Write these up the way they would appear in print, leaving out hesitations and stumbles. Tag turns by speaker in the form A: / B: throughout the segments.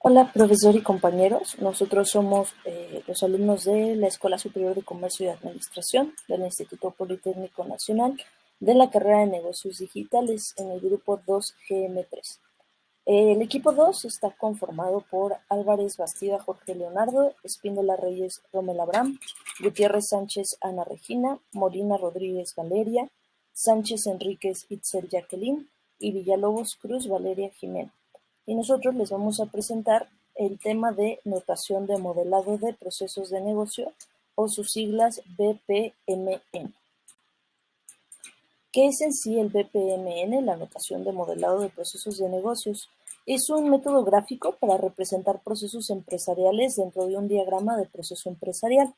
A: Hola, profesor y compañeros. Nosotros somos los alumnos de la Escuela Superior de Comercio y Administración del Instituto Politécnico Nacional de la carrera de Negocios Digitales en el grupo 2GM3. El equipo 2 está conformado por Álvarez Bastida Jorge Leonardo, Espíndola Reyes Romel Abraham, Gutiérrez Sánchez Ana Regina, Molina Rodríguez Valeria, Sánchez Enríquez Itzel Jacqueline y Villalobos Cruz Valeria Jimena. Y nosotros les vamos a presentar el tema de notación de modelado de procesos de negocio o sus siglas BPMN. ¿Qué es en sí el BPMN, la notación de modelado de procesos de negocios? Es un método gráfico para representar procesos empresariales dentro de un diagrama de proceso empresarial.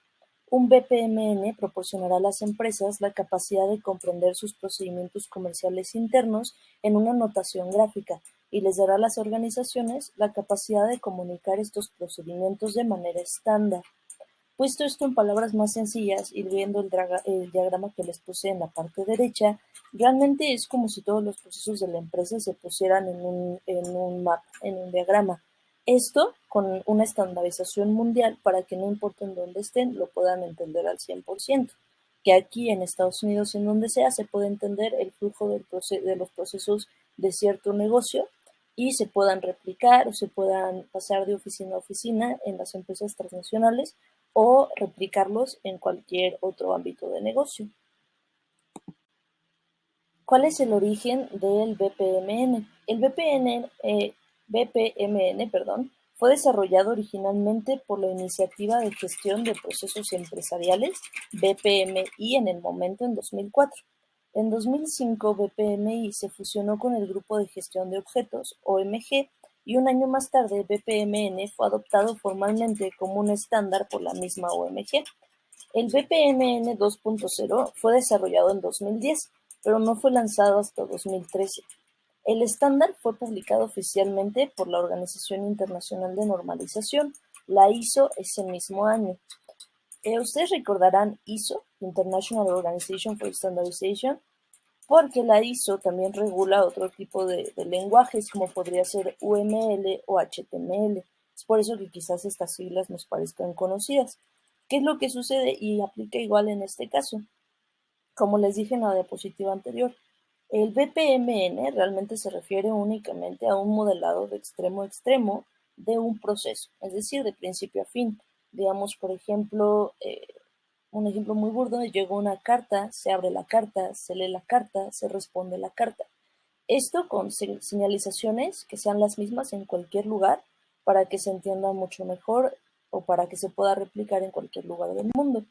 A: Un BPMN proporcionará a las empresas la capacidad de comprender sus procedimientos comerciales internos en una notación gráfica y les dará a las organizaciones la capacidad de comunicar estos procedimientos de manera estándar. Puesto esto en palabras más sencillas y viendo el diagrama que les puse en la parte derecha, realmente es como si todos los procesos de la empresa se pusieran en un mapa, en un diagrama. Esto con una estandarización mundial para que no importa en dónde estén, lo puedan entender al 100%. Que aquí en Estados Unidos, en donde sea, se puede entender el flujo de los procesos de cierto negocio y se puedan replicar o se puedan pasar de oficina a oficina en las empresas transnacionales o replicarlos en cualquier otro ámbito de negocio. ¿Cuál es el origen del BPMN? El BPMN, fue desarrollado originalmente por la Iniciativa de Gestión de Procesos Empresariales, BPMI, en el momento en 2004. En 2005, BPMI se fusionó con el Grupo de Gestión de Objetos, OMG, y un año más tarde BPMN fue adoptado formalmente como un estándar por la misma OMG. El BPMN 2.0 fue desarrollado en 2010, pero no fue lanzado hasta 2013. El estándar fue publicado oficialmente por la Organización Internacional de Normalización, la ISO, ese mismo año. Ustedes recordarán ISO, International Organization for Standardization, porque la ISO también regula otro tipo de lenguajes, como podría ser UML o HTML. Es por eso que quizás estas siglas nos parezcan conocidas. ¿Qué es lo que sucede? Y aplica igual en este caso. Como les dije en la diapositiva anterior, el BPMN realmente se refiere únicamente a un modelado de extremo a extremo de un proceso, es decir, de principio a fin. Digamos, por ejemplo, un ejemplo muy burdo, llegó una carta, se abre la carta, se lee la carta, se responde la carta. Esto con señalizaciones que sean las mismas en cualquier lugar para que se entienda mucho mejor o para que se pueda replicar en cualquier lugar del mundo.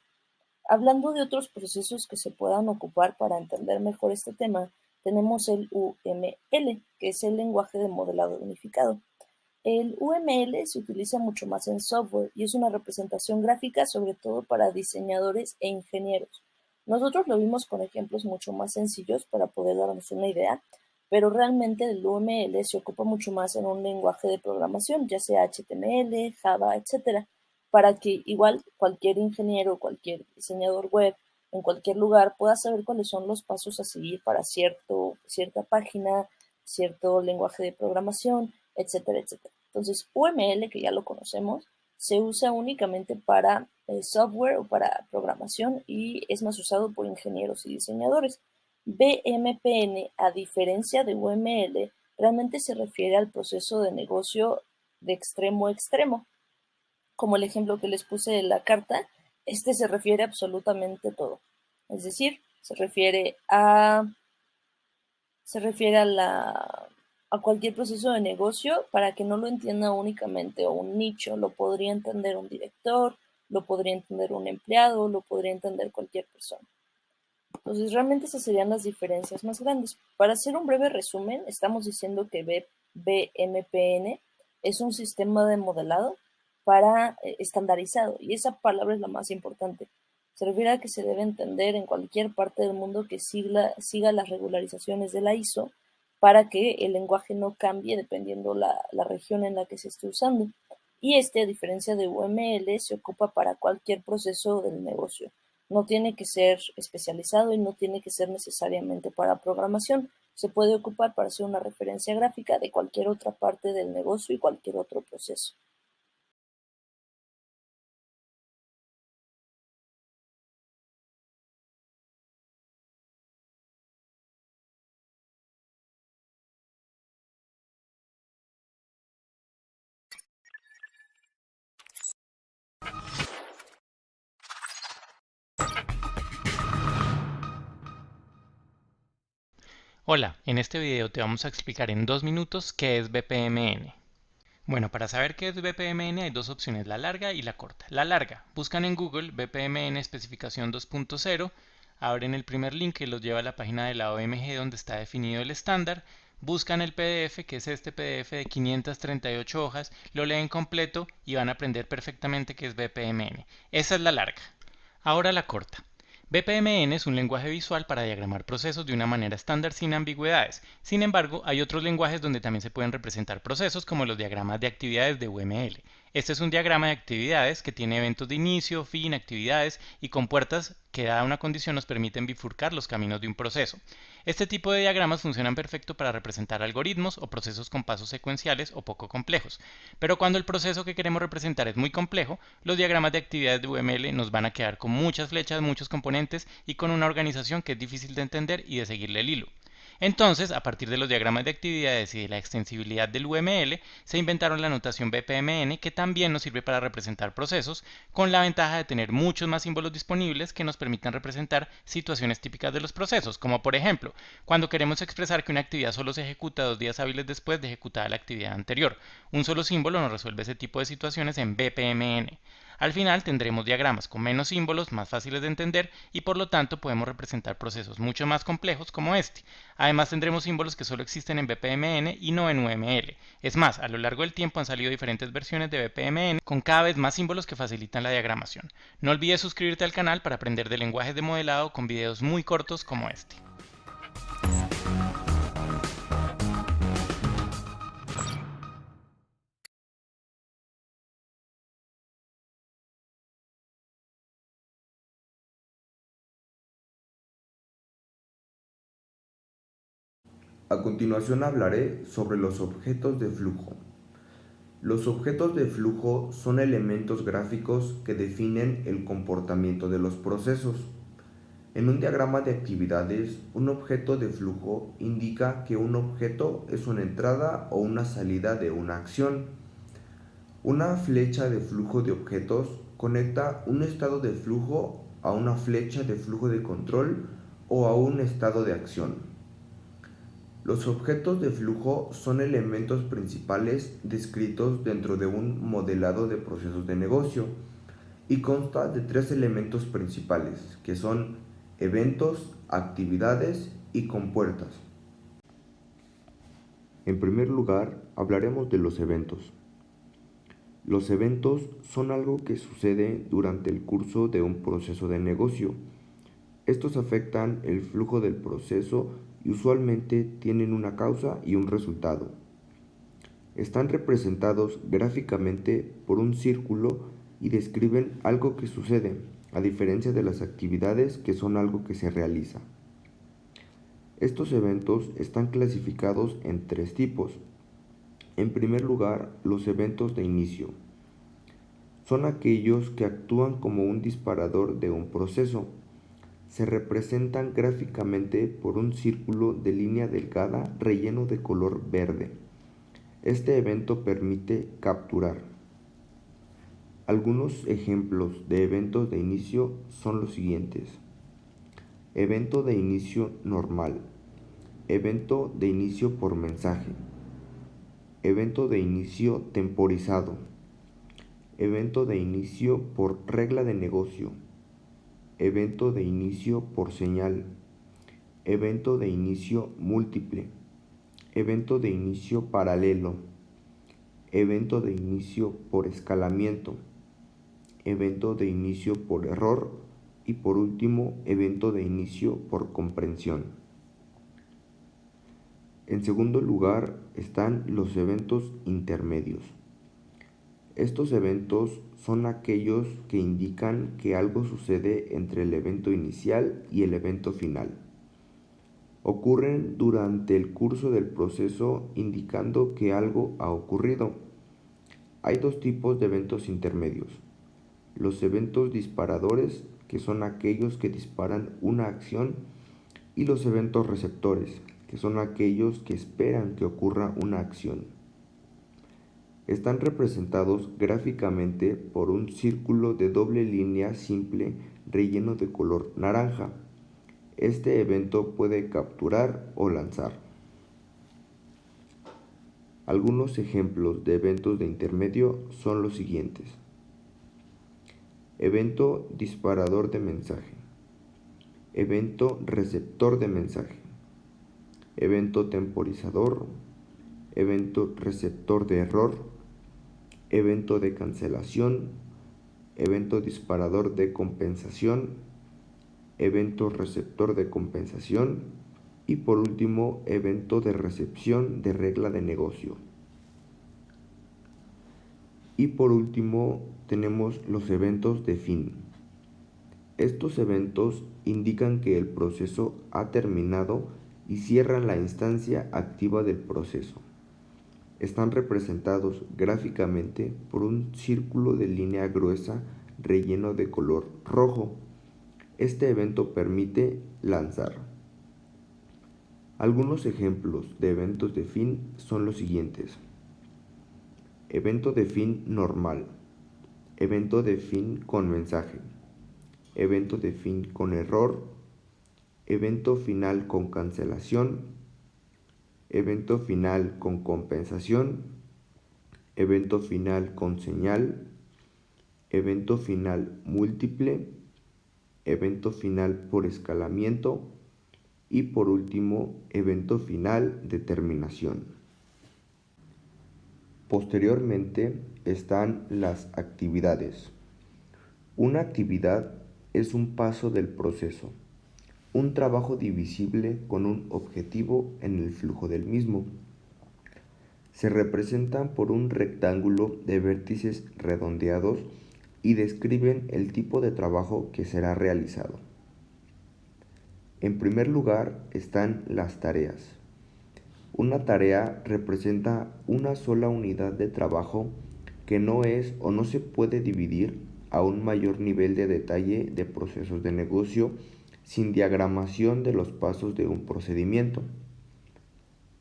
A: Hablando de otros procesos que se puedan ocupar para entender mejor este tema, tenemos el UML, que es el lenguaje de modelado unificado. El UML se utiliza mucho más en software y es una representación gráfica sobre todo para diseñadores e ingenieros. Nosotros lo vimos con ejemplos mucho más sencillos para poder darnos una idea, pero realmente el UML se ocupa mucho más en un lenguaje de programación, ya sea HTML, Java, etcétera, para que igual cualquier ingeniero, cualquier diseñador web, en cualquier lugar pueda saber cuáles son los pasos a seguir para cierta página, cierto lenguaje de programación, etcétera, etcétera. Entonces, UML, que ya lo conocemos, se usa únicamente para software o para programación y es más usado por ingenieros y diseñadores. BMPN, a diferencia de UML, realmente se refiere al proceso de negocio de extremo a extremo. Como el ejemplo que les puse de la carta, este se refiere a absolutamente todo. Es decir, se refiere a cualquier proceso de negocio para que no lo entienda únicamente un nicho, lo podría entender un director, lo podría entender un empleado, lo podría entender cualquier persona. Entonces, realmente esas serían las diferencias más grandes. Para hacer un breve resumen, estamos diciendo que BMPN es un sistema de modelado para estandarizado, y esa palabra es la más importante. Se refiere a que se debe entender en cualquier parte del mundo que siga las regularizaciones de la ISO para que el lenguaje no cambie dependiendo la región en la que se esté usando. Y a diferencia de UML, se ocupa para cualquier proceso del negocio. No tiene que ser especializado y no tiene que ser necesariamente para programación, Se puede ocupar para hacer una referencia gráfica de cualquier otra parte del negocio y cualquier otro proceso.
B: Hola, en este video te vamos a explicar en 2 minutos qué es BPMN. Bueno, para saber qué es BPMN hay dos opciones, la larga y la corta. La larga, buscan en Google BPMN especificación 2.0, abren el primer link que los lleva a la página de la OMG donde está definido el estándar, buscan el PDF, que es este PDF de 538 hojas, lo leen completo y van a aprender perfectamente qué es BPMN. Esa es la larga. Ahora la corta. BPMN es un lenguaje visual para diagramar procesos de una manera estándar sin ambigüedades. Sin embargo, hay otros lenguajes donde también se pueden representar procesos como los diagramas de actividades de UML. Este es un diagrama de actividades que tiene eventos de inicio, fin, actividades y compuertas que dada una condición nos permiten bifurcar los caminos de un proceso. Este tipo de diagramas funcionan perfecto para representar algoritmos o procesos con pasos secuenciales o poco complejos. Pero cuando el proceso que queremos representar es muy complejo, los diagramas de actividades de UML nos van a quedar con muchas flechas, muchos componentes y con una organización que es difícil de entender y de seguirle el hilo. Entonces, a partir de los diagramas de actividades y de la extensibilidad del UML, se inventaron la notación BPMN que también nos sirve para representar procesos, con la ventaja de tener muchos más símbolos disponibles que nos permitan representar situaciones típicas de los procesos, como por ejemplo, cuando queremos expresar que una actividad solo se ejecuta 2 días hábiles después de ejecutada la actividad anterior. Un solo símbolo nos resuelve ese tipo de situaciones en BPMN. Al final tendremos diagramas con menos símbolos, más fáciles de entender y por lo tanto podemos representar procesos mucho más complejos como este. Además tendremos símbolos que solo existen en BPMN y no en UML. Es más, a lo largo del tiempo han salido diferentes versiones de BPMN con cada vez más símbolos que facilitan la diagramación. No olvides suscribirte al canal para aprender de lenguajes de modelado con videos muy cortos como este.
C: A continuación hablaré sobre los objetos de flujo. Los objetos de flujo son elementos gráficos que definen el comportamiento de los procesos. En un diagrama de actividades, un objeto de flujo indica que un objeto es una entrada o una salida de una acción. Una flecha de flujo de objetos conecta un estado de flujo a una flecha de flujo de control o a un estado de acción. Los objetos de flujo son elementos principales descritos dentro de un modelado de procesos de negocio y consta de 3 elementos principales, que son eventos, actividades y compuertas. En primer lugar, hablaremos de los eventos. Los eventos son algo que sucede durante el curso de un proceso de negocio. Estos afectan el flujo del proceso y usualmente tienen una causa y un resultado. Están representados gráficamente por un círculo y describen algo que sucede, a diferencia de las actividades que son algo que se realiza. Estos eventos están clasificados en 3 tipos. En primer lugar, los eventos de inicio. Son aquellos que actúan como un disparador de un proceso. Se representan gráficamente por un círculo de línea delgada relleno de color verde. Este evento permite capturar. Algunos ejemplos de eventos de inicio son los siguientes. Evento de inicio normal. Evento de inicio por mensaje. Evento de inicio temporizado. Evento de inicio por regla de negocio. Evento de inicio por señal. Evento de inicio múltiple. Evento de inicio paralelo. Evento de inicio por escalamiento. Evento de inicio por error. Y por último, evento de inicio por comprensión. En segundo lugar están los eventos intermedios. Estos eventos son aquellos que indican que algo sucede entre el evento inicial y el evento final. Ocurren durante el curso del proceso indicando que algo ha ocurrido. Hay dos tipos de eventos intermedios. Los eventos disparadores, que son aquellos que disparan una acción, y los eventos receptores, que son aquellos que esperan que ocurra una acción. Están representados gráficamente por un círculo de doble línea simple relleno de color naranja. Este evento puede capturar o lanzar. Algunos ejemplos de eventos de intermedio son los siguientes. Evento disparador de mensaje. Evento receptor de mensaje. Evento temporizador. Evento receptor de error. Evento de cancelación. Evento disparador de compensación. Evento receptor de compensación. Y por último, evento de recepción de regla de negocio. Y por último, tenemos los eventos de fin. Estos eventos indican que el proceso ha terminado y cierran la instancia activa del proceso. Están representados gráficamente por un círculo de línea gruesa relleno de color rojo. Este evento permite lanzar. Algunos ejemplos de eventos de fin son los siguientes. Evento de fin normal. Evento de fin con mensaje. Evento de fin con error. Evento final con cancelación. Evento final con compensación. Evento final con señal. Evento final múltiple. Evento final por escalamiento. Y por último, evento final de terminación. Posteriormente están las actividades. Una actividad es un paso del proceso, un trabajo divisible con un objetivo en el flujo del mismo. Se representan por un rectángulo de vértices redondeados y describen el tipo de trabajo que será realizado. En primer lugar están las tareas. Una tarea representa una sola unidad de trabajo que no es o no se puede dividir a un mayor nivel de detalle de procesos de negocio sin diagramación de los pasos de un procedimiento.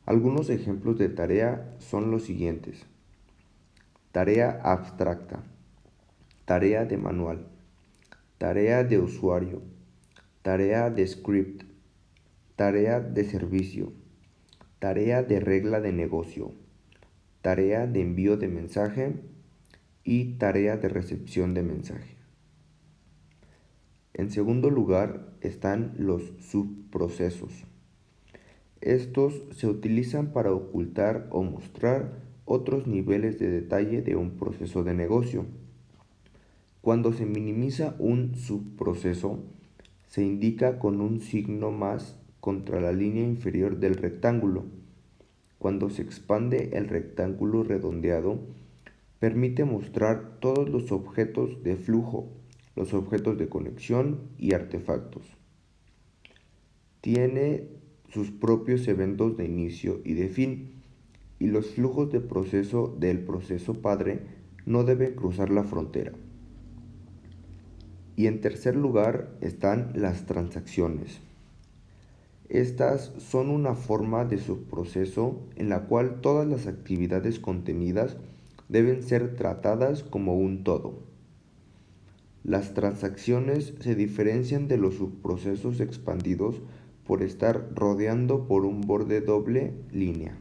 C: Algunos ejemplos de tarea son los siguientes. Tarea abstracta, tarea de manual, tarea de usuario, tarea de script, tarea de servicio, tarea de regla de negocio, tarea de envío de mensaje y tarea de recepción de mensaje. En segundo lugar están los subprocesos. Estos se utilizan para ocultar o mostrar otros niveles de detalle de un proceso de negocio. Cuando se minimiza un subproceso, se indica con un signo más contra la línea inferior del rectángulo. Cuando se expande el rectángulo redondeado, permite mostrar todos los objetos de flujo, los objetos de conexión y artefactos. Tiene sus propios eventos de inicio y de fin, y los flujos de proceso del proceso padre no deben cruzar la frontera. Y en tercer lugar están las transacciones. Estas son una forma de subproceso en la cual todas las actividades contenidas deben ser tratadas como un todo. Las transacciones se diferencian de los subprocesos expandidos por estar rodeando por un borde doble línea.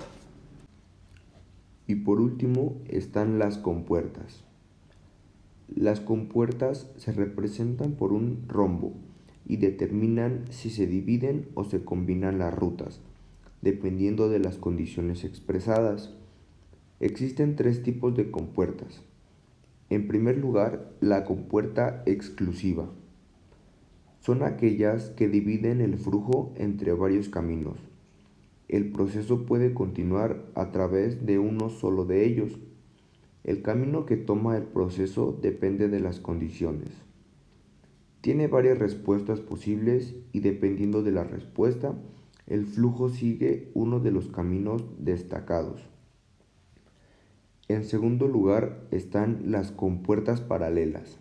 C: Y por último están las compuertas. Las compuertas se representan por un rombo y determinan si se dividen o se combinan las rutas, dependiendo de las condiciones expresadas. Existen tres tipos de compuertas. En primer lugar, la compuerta exclusiva. Son aquellas que dividen el flujo entre varios caminos. El proceso puede continuar a través de uno solo de ellos. El camino que toma el proceso depende de las condiciones. Tiene varias respuestas posibles y dependiendo de la respuesta, el flujo sigue uno de los caminos destacados. En segundo lugar están las compuertas paralelas.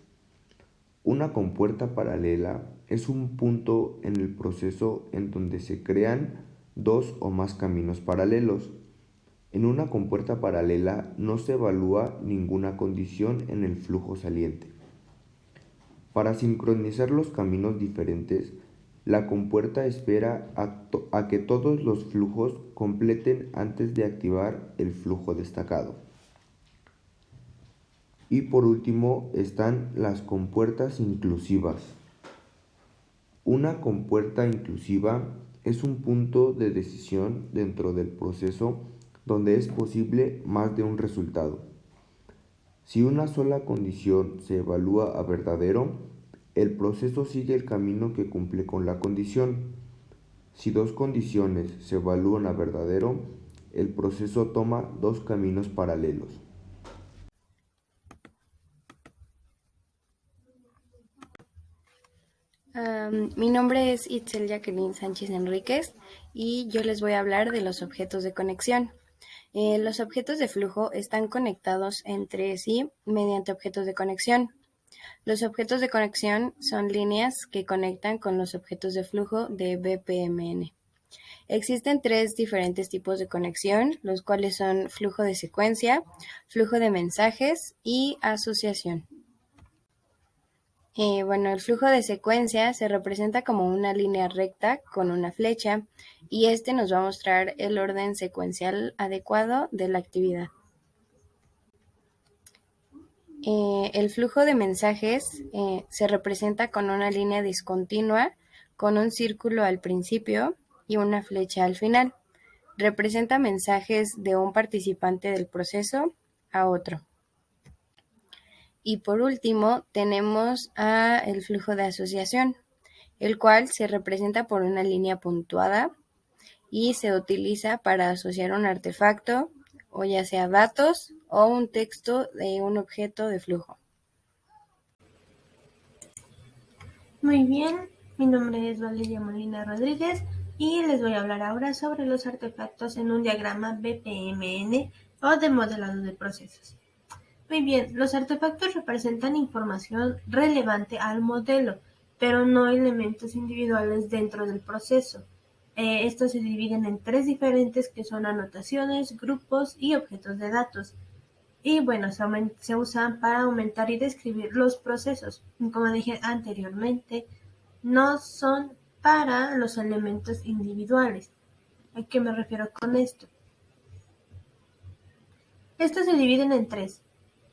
C: Una compuerta paralela es un punto en el proceso en donde se crean dos o más caminos paralelos. En una compuerta paralela no se evalúa ninguna condición en el flujo saliente. Para sincronizar los caminos diferentes, la compuerta espera a que todos los flujos completen antes de activar el flujo destacado. Y por último están las compuertas inclusivas. Una compuerta inclusiva es un punto de decisión dentro del proceso donde es posible más de un resultado. Si una sola condición se evalúa a verdadero, el proceso sigue el camino que cumple con la condición. Si dos condiciones se evalúan a verdadero, el proceso toma dos caminos paralelos.
D: Mi nombre es Itzel Jacqueline Sánchez Enríquez y yo les voy a hablar de los objetos de conexión. Los objetos de flujo están conectados entre sí mediante objetos de conexión. Los objetos de conexión son líneas que conectan con los objetos de flujo de BPMN. Existen tres diferentes tipos de conexión, los cuales son flujo de secuencia, flujo de mensajes y asociación. El flujo de secuencia se representa como una línea recta con una flecha y este nos va a mostrar el orden secuencial adecuado de la actividad. El flujo de mensajes se representa con una línea discontinua con un círculo al principio y una flecha al final. Representa mensajes de un participante del proceso a otro. Y por último tenemos el flujo de asociación, el cual se representa por una línea puntuada y se utiliza para asociar un artefacto, o ya sea datos o un texto de un objeto de flujo.
E: Muy bien, mi nombre es Valeria Molina Rodríguez y les voy a hablar ahora sobre los artefactos en un diagrama BPMN o de modelado de procesos. Muy bien, los artefactos representan información relevante al modelo, pero no elementos individuales dentro del proceso. Estos se dividen en tres diferentes que son anotaciones, grupos y objetos de datos. Y bueno, se usan para aumentar y describir los procesos. Como dije anteriormente, no son para los elementos individuales. ¿A qué me refiero con esto? Estos se dividen en tres: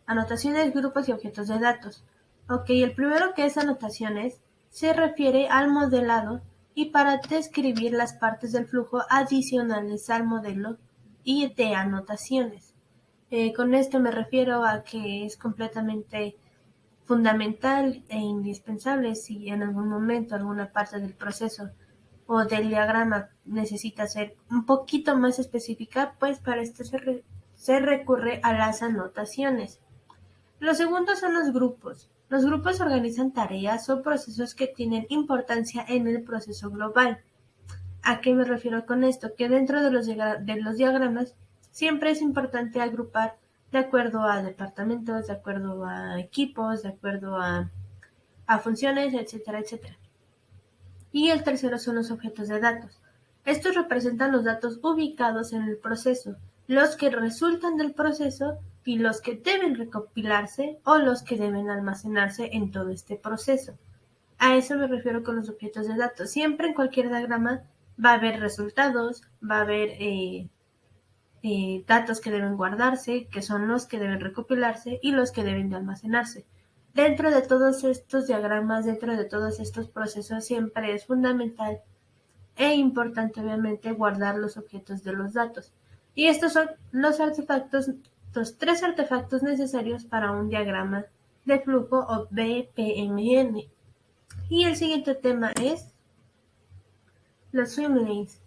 E: anotaciones, grupos y objetos de datos. Ok, el primero, que es anotaciones, se refiere al modelado y para describir las partes del flujo adicionales al modelo y de anotaciones. Con esto me refiero a que es completamente fundamental e indispensable si en algún momento alguna parte del proceso o del diagrama necesita ser un poquito más específica, pues para esto se recurre a las anotaciones. Los segundos son los grupos. Los grupos organizan tareas o procesos que tienen importancia en el proceso global. ¿A qué me refiero con esto? Que dentro de los diagramas siempre es importante agrupar de acuerdo a departamentos, de acuerdo a equipos, de acuerdo a funciones, etcétera, etcétera. Y el tercero son los objetos de datos. Estos representan los datos ubicados en el proceso, los que resultan del proceso y los que deben recopilarse o los que deben almacenarse en todo este proceso. A eso me refiero con los objetos de datos. Siempre en cualquier diagrama va a haber resultados, va a haber datos que deben guardarse, que son los que deben recopilarse y los que deben de almacenarse. Dentro de todos estos diagramas, dentro de todos estos procesos, siempre es fundamental e importante, obviamente, guardar los objetos de los datos. Y estos son los tres artefactos necesarios para un diagrama de flujo o BPMN. Y el siguiente tema es los swim lanes.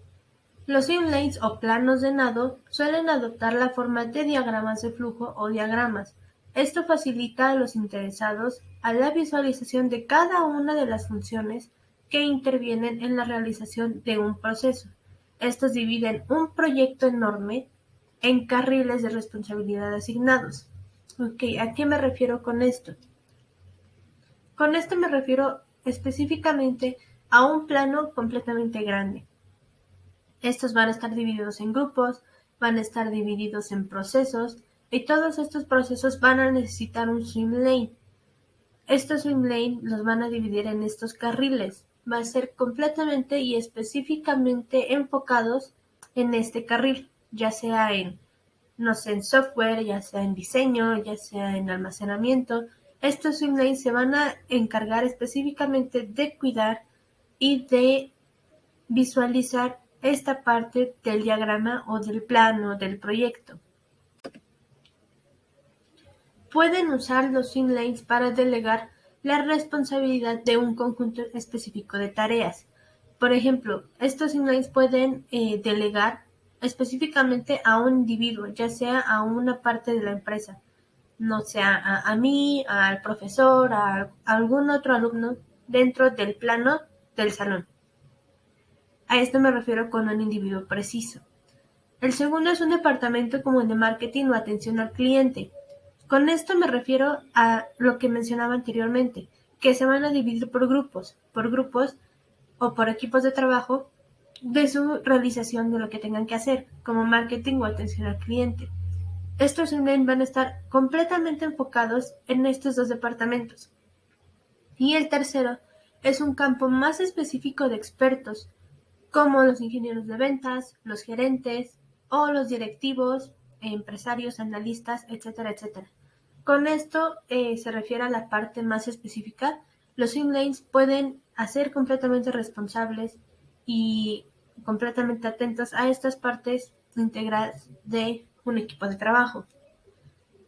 E: Los swim lanes o planos de nado suelen adoptar la forma de diagramas de flujo o diagramas. Esto facilita a los interesados a la visualización de cada una de las funciones que intervienen en la realización de un proceso. Estos dividen un proyecto enorme en carriles de responsabilidad asignados. Ok, ¿a qué me refiero con esto? Con esto me refiero específicamente a un plano completamente grande. Estos van a estar divididos en grupos, van a estar divididos en procesos, y todos estos procesos van a necesitar un swim lane. Estos swim lane los van a dividir en estos carriles. Va a ser completamente y específicamente enfocados en este carril, ya sea en, no sé, en software, ya sea en diseño, ya sea en almacenamiento. Estos swim lanes se van a encargar específicamente de cuidar y de visualizar esta parte del diagrama o del plano del proyecto. Pueden usar los swim lanes para delegar la responsabilidad de un conjunto específico de tareas. Por ejemplo, estos swim lanes pueden delegar específicamente a un individuo, ya sea a una parte de la empresa, no sea a mí, al profesor, a algún otro alumno dentro del plano del salón. A esto me refiero con un individuo preciso. El segundo es un departamento como el de marketing o atención al cliente. Con esto me refiero a lo que mencionaba anteriormente, que se van a dividir por grupos o por equipos de trabajo de su realización de lo que tengan que hacer, como marketing o atención al cliente. Estos van a estar completamente enfocados en estos dos departamentos. Y el tercero es un campo más específico de expertos, como los ingenieros de ventas, los gerentes o los directivos, empresarios, analistas, etcétera, etcétera. Con esto se refiere a la parte más específica. Los swim lanes pueden hacer completamente responsables y completamente atentos a estas partes integradas de un equipo de trabajo,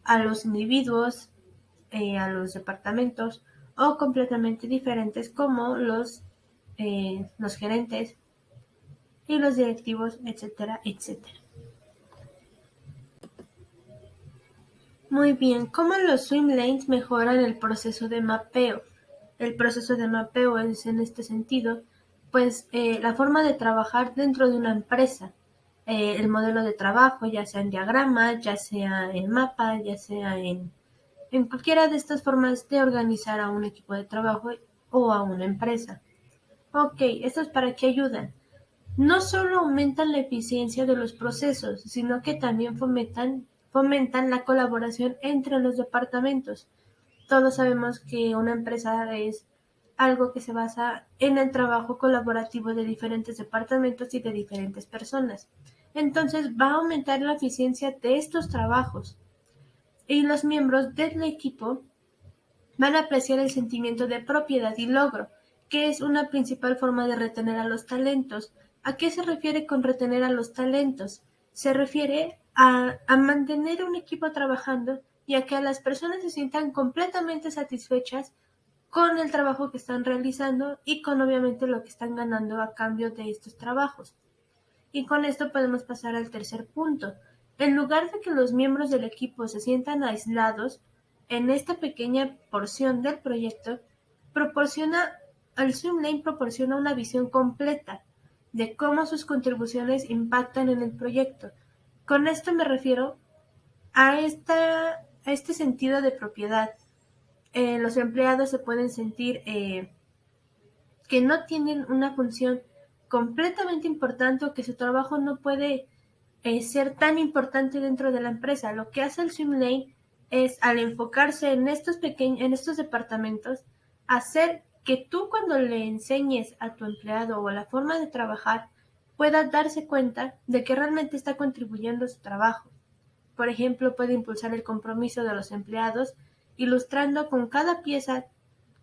E: a los individuos, a los departamentos o completamente diferentes como los gerentes y los directivos, etcétera, etcétera. Muy bien, ¿cómo los swim lanes mejoran el proceso de mapeo? El proceso de mapeo es en este sentido, pues la forma de trabajar dentro de una empresa, el modelo de trabajo, ya sea en diagrama, ya sea en mapa, ya sea en cualquiera de estas formas de organizar a un equipo de trabajo o a una empresa. Ok, ¿estos para qué ayudan? No solo aumentan la eficiencia de los procesos, sino que también fomentan la colaboración entre los departamentos. Todos sabemos que una empresa es algo que se basa en el trabajo colaborativo de diferentes departamentos y de diferentes personas. Entonces va a aumentar la eficiencia de estos trabajos y los miembros del equipo van a apreciar el sentimiento de propiedad y logro, que es una principal forma de retener a los talentos. ¿A qué se refiere con retener a los talentos? Se refiere a mantener un equipo trabajando y a que las personas se sientan completamente satisfechas con el trabajo que están realizando y con obviamente lo que están ganando a cambio de estos trabajos. Y con esto podemos pasar al tercer punto. En lugar de que los miembros del equipo se sientan aislados, en esta pequeña porción del proyecto, el swim lane proporciona una visión completa de cómo sus contribuciones impactan en el proyecto. Con esto me refiero a este sentido de propiedad. Los empleados se pueden sentir que no tienen una función completamente importante o que su trabajo no puede ser tan importante dentro de la empresa. Lo que hace el swim lane es, al enfocarse en estos departamentos, hacer que tú, cuando le enseñes a tu empleado o la forma de trabajar, pueda darse cuenta de que realmente está contribuyendo a su trabajo. Por ejemplo, puede impulsar el compromiso de los empleados, ilustrando con cada pieza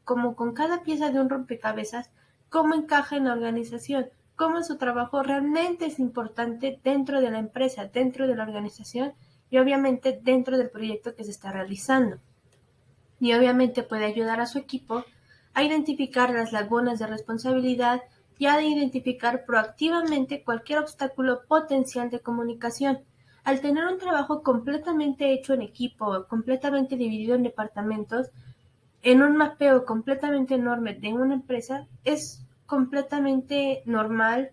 E: de un rompecabezas, cómo encaja en la organización, cómo su trabajo realmente es importante dentro de la empresa, dentro de la organización y obviamente dentro del proyecto que se está realizando. Y obviamente puede ayudar a su equipo a identificar las lagunas de responsabilidad y a identificar proactivamente cualquier obstáculo potencial de comunicación. Al tener un trabajo completamente hecho en equipo, completamente dividido en departamentos, en un mapeo completamente enorme de una empresa, es completamente normal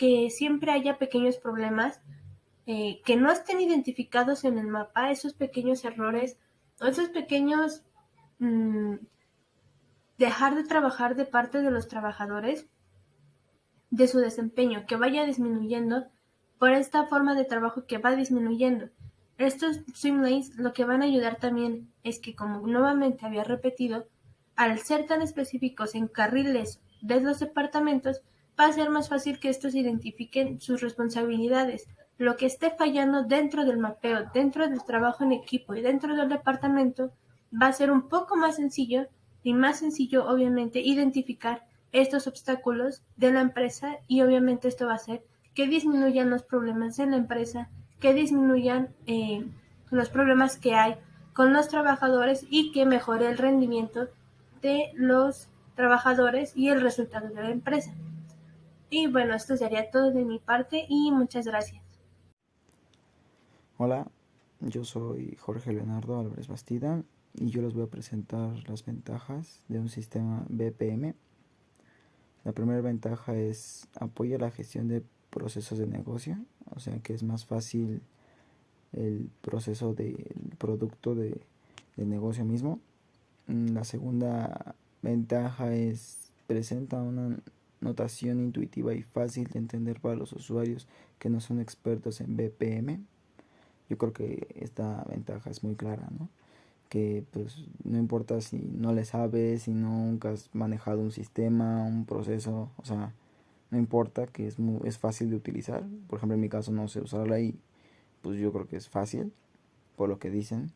E: que siempre haya pequeños problemas que no estén identificados en el mapa, esos pequeños errores o esos pequeños dejar de trabajar de parte de los trabajadores, de su desempeño, que vaya disminuyendo por esta forma de trabajo que va disminuyendo. Estos swim lo que van a ayudar también es que, como nuevamente había repetido, al ser tan específicos en carriles de los departamentos, va a ser más fácil que estos identifiquen sus responsabilidades, lo que esté fallando dentro del mapeo, dentro del trabajo en equipo y dentro del departamento, va a ser un poco más sencillo y más sencillo obviamente identificar estos obstáculos de la empresa, y obviamente esto va a hacer que disminuyan los problemas en la empresa, que disminuyan los problemas que hay con los trabajadores y que mejore el rendimiento de los trabajadores y el resultado de la empresa. Y bueno, esto sería todo de mi parte y muchas gracias.
F: Hola, yo soy Jorge Leonardo Álvarez Bastida y yo les voy a presentar las ventajas de un sistema BPM. La primera ventaja es apoya la gestión de procesos de negocio, o sea que es más fácil el proceso del producto de negocio mismo. La segunda ventaja es presenta una notación intuitiva y fácil de entender para los usuarios que no son expertos en BPM. Yo creo que esta ventaja es muy clara, ¿no? Que pues no importa si no le sabes, si nunca has manejado un sistema, un proceso, o sea, no importa, que es fácil de utilizar. Por ejemplo, en mi caso no sé usarla y pues yo creo que es fácil, por lo que dicen.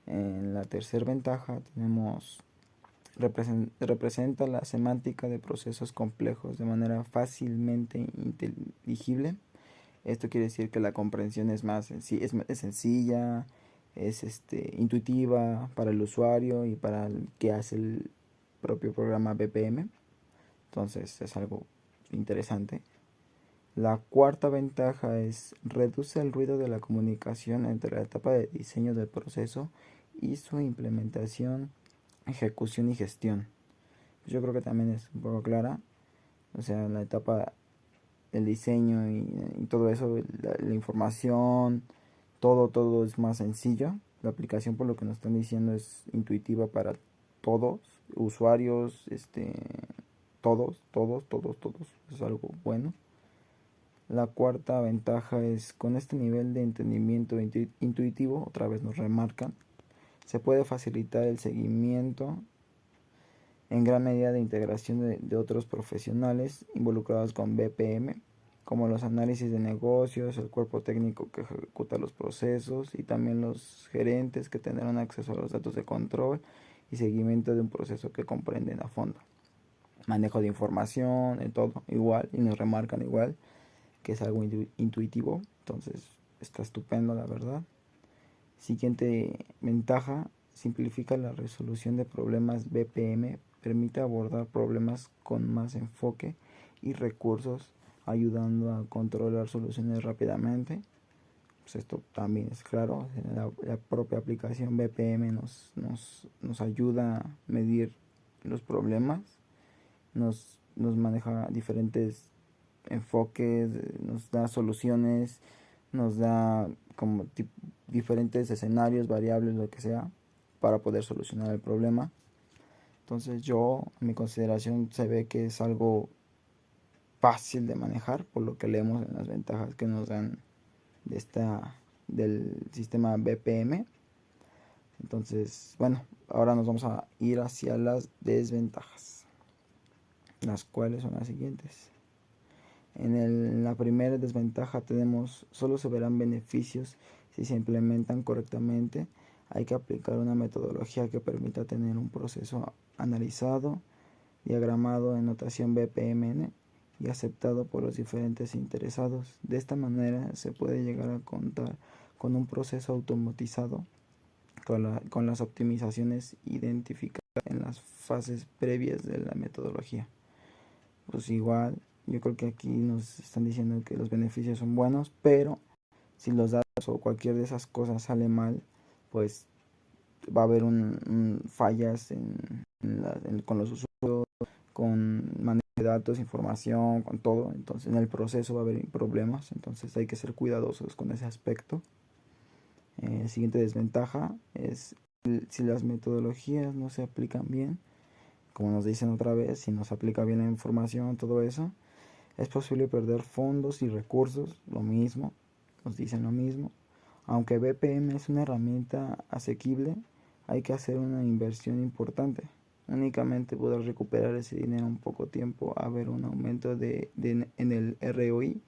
F: En la tercera ventaja tenemos representa la semántica de procesos complejos de manera fácilmente inteligible. Esto quiere decir que la comprensión es más es sencilla, es intuitiva para el usuario y para el que hace el propio programa BPM. Entonces es algo interesante. La cuarta ventaja es reduce el ruido de la comunicación entre la etapa de diseño del proceso y su implementación, ejecución y gestión. Yo creo que también es un poco clara. O sea, la etapa del diseño y todo eso, la información, todo es más sencillo. La aplicación, por lo que nos están diciendo, es intuitiva para todos, usuarios, todos. Es algo bueno. La cuarta ventaja es con este nivel de entendimiento intuitivo, otra vez nos remarcan, se puede facilitar el seguimiento en gran medida de integración de otros profesionales involucrados con BPM, como los análisis de negocios, el cuerpo técnico que ejecuta los procesos y también los gerentes que tendrán acceso a los datos de control y seguimiento de un proceso que comprenden a fondo. Manejo de información, de todo igual, y nos remarcan igual que es algo intuitivo, entonces está estupendo la verdad. Siguiente ventaja, simplifica la resolución de problemas BPM, permite abordar problemas con más enfoque y recursos, ayudando a controlar soluciones rápidamente. Pues esto también es claro, la propia aplicación BPM nos ayuda a medir los problemas, nos maneja diferentes enfoques, nos da soluciones, nos da como diferentes escenarios, variables, lo que sea, para poder solucionar el problema. Entonces yo, en mi consideración, se ve que es algo fácil de manejar, por lo que leemos en las ventajas que nos dan del sistema BPM. Entonces, bueno, ahora nos vamos a ir hacia las desventajas, las cuales son las siguientes. En la primera desventaja tenemos, solo se verán beneficios si se implementan correctamente. Hay que aplicar una metodología que permita tener un proceso analizado, diagramado en notación BPMN y aceptado por los diferentes interesados. De esta manera se puede llegar a contar con un proceso automatizado con las optimizaciones identificadas en las fases previas de la metodología. Pues igual, yo creo que aquí nos están diciendo que los beneficios son buenos, pero si los datos o cualquier de esas cosas sale mal, pues va a haber fallas con los usuarios, con manejo datos, información, con todo. Entonces en el proceso va a haber problemas, entonces hay que ser cuidadosos con ese aspecto. Siguiente desventaja es si las metodologías no se aplican bien, como nos dicen otra vez, si no se aplica bien la información, todo eso, es posible perder fondos y recursos, lo mismo, nos dicen lo mismo. Aunque BPM es una herramienta asequible, hay que hacer una inversión importante. Únicamente poder recuperar ese dinero en poco tiempo, haber un aumento en el ROI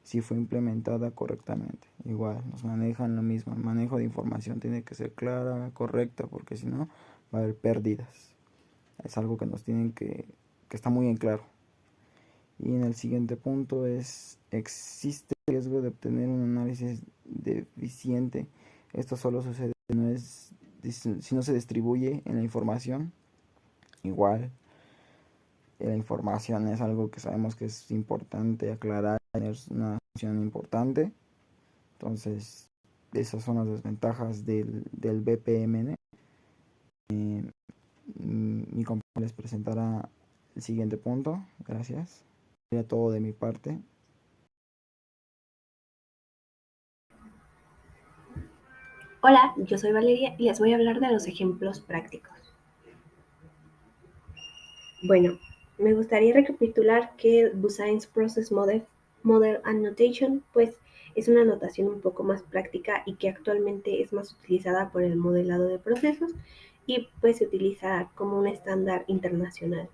F: si fue implementada correctamente. Igual, nos manejan lo mismo. El manejo de información tiene que ser clara, correcta, porque si no va a haber pérdidas. Es algo que nos tienen que está muy en claro. Y en el siguiente punto existe el riesgo de obtener un análisis deficiente. Esto solo sucede si no se distribuye en la información. Igual, la información es algo que sabemos que es importante aclarar, es una función importante. Entonces, esas son las desventajas del BPMN. Mi compañero les presentará el siguiente punto. Gracias. Sería todo de mi parte.
G: Hola, yo soy Valeria y les voy a hablar de los ejemplos prácticos. Bueno, me gustaría recapitular que Busain's Process Model Annotation pues es una notación un poco más práctica y que actualmente es más utilizada por el modelado de procesos y pues se utiliza como un estándar internacional.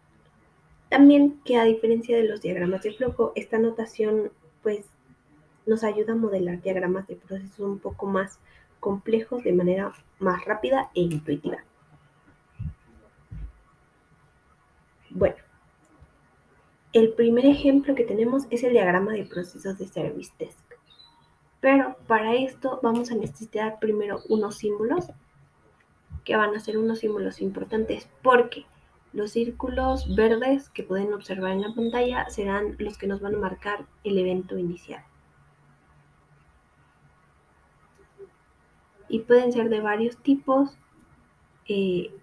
G: También que a diferencia de los diagramas de flujo, esta notación pues nos ayuda a modelar diagramas de procesos un poco más complejos de manera más rápida e intuitiva. Bueno, el primer ejemplo que tenemos es el diagrama de procesos de Service Desk. Pero para esto vamos a necesitar primero unos símbolos, que van a ser unos símbolos importantes porque los círculos verdes que pueden observar en la pantalla serán los que nos van a marcar el evento inicial. Y pueden ser de varios tipos.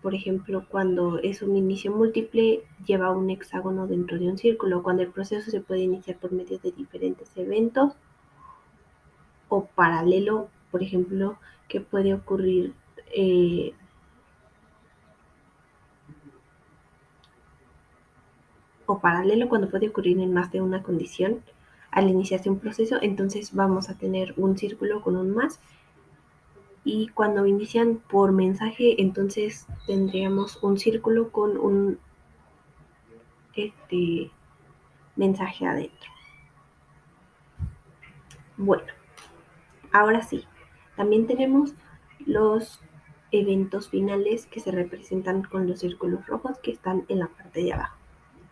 G: Por ejemplo, cuando es un inicio múltiple, lleva un hexágono dentro de un círculo. Cuando el proceso se puede iniciar por medio de diferentes eventos. O paralelo, por ejemplo, que puede ocurrir o paralelo cuando puede ocurrir en más de una condición al iniciarse un proceso. Entonces vamos a tener un círculo con un más. Y cuando inician por mensaje, entonces tendríamos un círculo con un mensaje adentro. Bueno, ahora sí, también tenemos los eventos finales que se representan con los círculos rojos que están en la parte de abajo.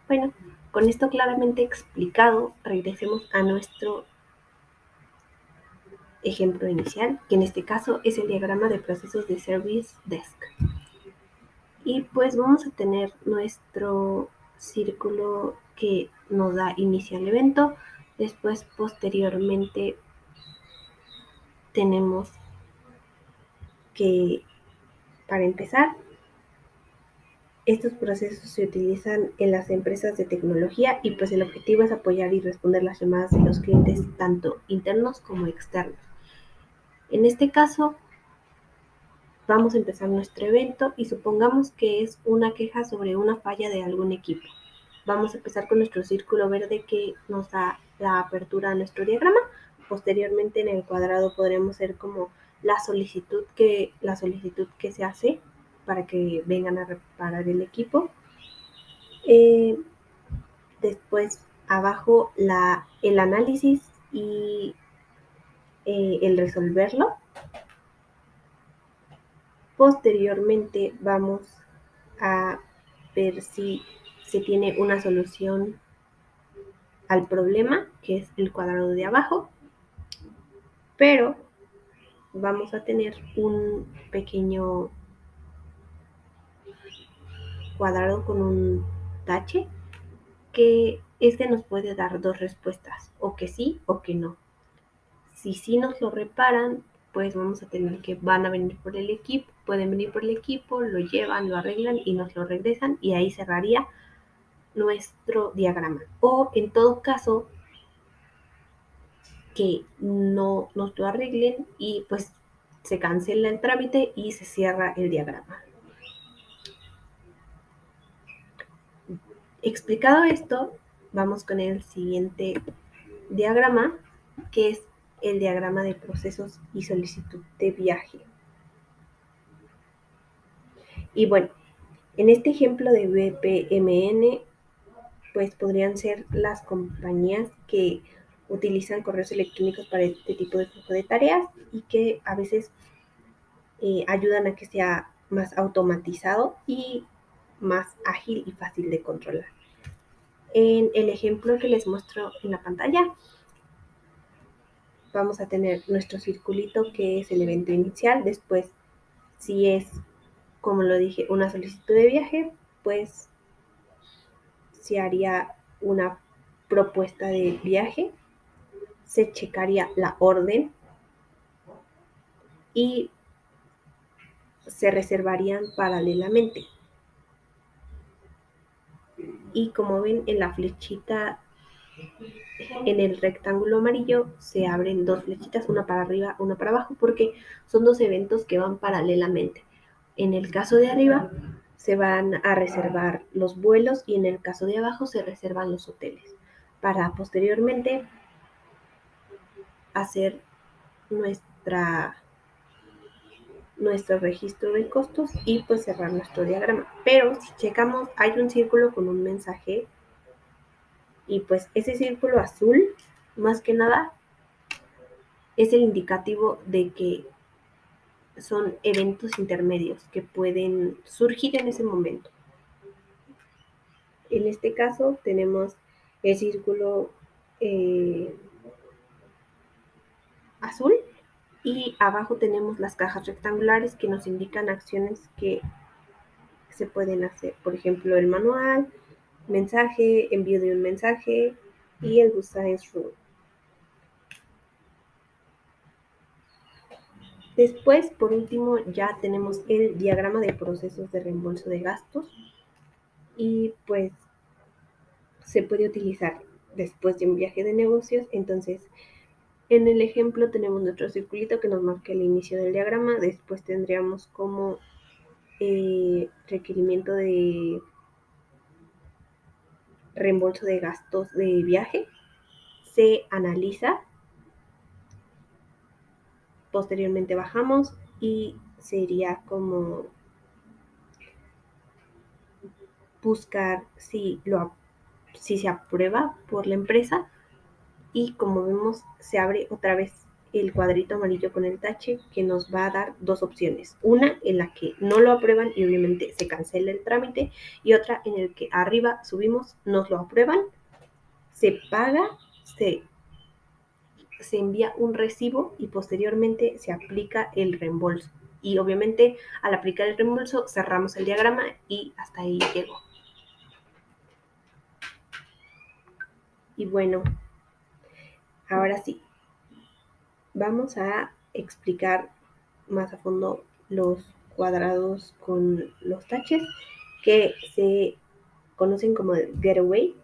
G: Bueno, con esto claramente explicado, regresemos a nuestro ejemplo inicial, que en este caso es el diagrama de procesos de Service Desk. Y pues vamos a tener nuestro círculo que nos da inicio al evento. Después, posteriormente, tenemos que, para empezar, estos procesos se utilizan en las empresas de tecnología y pues el objetivo es apoyar y responder las llamadas de los clientes tanto internos como externos. En este caso, vamos a empezar nuestro evento y supongamos que es una queja sobre una falla de algún equipo. Vamos a empezar con nuestro círculo verde que nos da la apertura a nuestro diagrama. Posteriormente en el cuadrado podremos ver como la solicitud que se hace para que vengan a reparar el equipo. Después abajo el análisis y el resolverlo. Posteriormente vamos a ver si se tiene una solución al problema, que es el cuadrado de abajo, pero vamos a tener un pequeño cuadrado con un tache que nos puede dar dos respuestas, o que sí o que no. Si sí nos lo reparan, pues vamos a tener que van a venir por el equipo, pueden venir por el equipo, lo llevan, lo arreglan y nos lo regresan, y ahí cerraría nuestro diagrama. O en todo caso, que no nos lo arreglen y pues se cancela el trámite y se cierra el diagrama. Explicado esto, vamos con el siguiente diagrama, que es el diagrama de procesos y solicitud de viaje. Y bueno, en este ejemplo de BPMN, pues podrían ser las compañías que utilizan correos electrónicos para este tipo de flujo de tareas y que a veces ayudan a que sea más automatizado y más ágil y fácil de controlar. En el ejemplo que les muestro en la pantalla, vamos a tener nuestro circulito que es el evento inicial. Después, si es, como lo dije, una solicitud de viaje, pues se haría una propuesta de viaje, se checaría la orden y se reservarían paralelamente. Y como ven en la flechita, en el rectángulo amarillo, se abren dos flechitas, una para arriba, una para abajo, porque son dos eventos que van paralelamente. En el caso de arriba se van a reservar los vuelos y en el caso de abajo se reservan los hoteles para posteriormente hacer nuestro registro de costos y pues cerrar nuestro diagrama. Pero si checamos, hay un círculo con un mensaje y pues ese círculo azul, más que nada, es el indicativo de que son eventos intermedios que pueden surgir en ese momento. En este caso tenemos el círculo azul y abajo tenemos las cajas rectangulares que nos indican acciones que se pueden hacer. Por ejemplo, el manual, mensaje, envío de un mensaje y el Good Science Rule. Después, por último, ya tenemos el diagrama de procesos de reembolso de gastos y pues se puede utilizar después de un viaje de negocios. Entonces, en el ejemplo tenemos nuestro circulito que nos marca el inicio del diagrama. Después tendríamos como requerimiento de reembolso de gastos de viaje. Se analiza, posteriormente bajamos y sería como buscar si se aprueba por la empresa y como vemos se abre otra vez el cuadrito amarillo con el tache que nos va a dar dos opciones. Una en la que no lo aprueban y obviamente se cancela el trámite y otra en el que arriba subimos, nos lo aprueban, se paga, se envía un recibo y posteriormente se aplica el reembolso. Y obviamente al aplicar el reembolso cerramos el diagrama y hasta ahí llegó. Y bueno, ahora sí, vamos a explicar más a fondo los cuadrados con los taches que se conocen como getaway,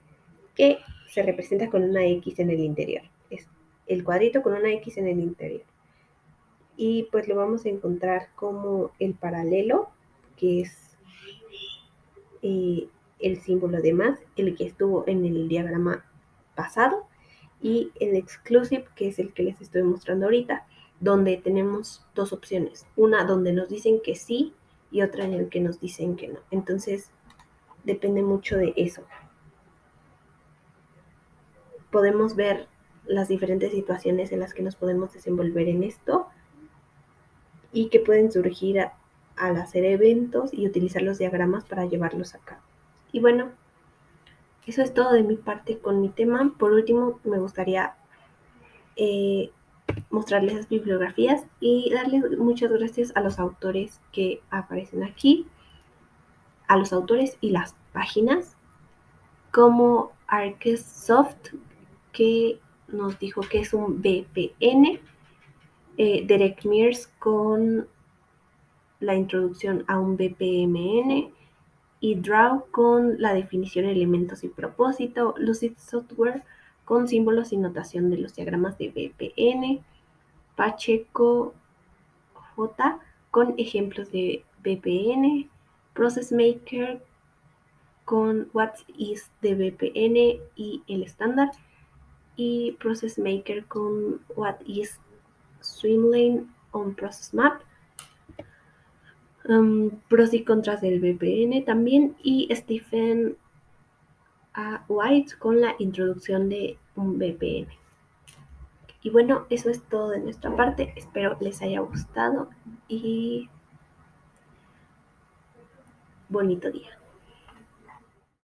G: que se representa con una X en el interior. Es el cuadrito con una X en el interior. Y pues lo vamos a encontrar como el paralelo, que es el símbolo de más, el que estuvo en el diagrama pasado, y el exclusive, que es el que les estoy mostrando ahorita, donde tenemos dos opciones, una donde nos dicen que sí y otra en el que nos dicen que no. Entonces, depende mucho de eso. Podemos ver las diferentes situaciones en las que nos podemos desenvolver en esto y que pueden surgir al hacer eventos y utilizar los diagramas para llevarlos a cabo. Y bueno, eso es todo de mi parte con mi tema. Por último, me gustaría mostrarles las bibliografías y darles muchas gracias a los autores que aparecen aquí, a los autores y las páginas, como Arkesoft, que nos dijo que es un VPN, Derek Mears con la introducción a un VPMN, y Draw con la definición, elementos y propósito, Lucid Software con símbolos y notación de los diagramas de VPN, Pacheco J con ejemplos de VPN, Process Maker con What is de VPN y el estándar, y Process Maker con What is Swimlane on Process Map, pros y contras del VPN también, y Stephen A. White con la introducción de un VPN. Y bueno, eso es todo de nuestra parte. Espero les haya gustado y bonito día.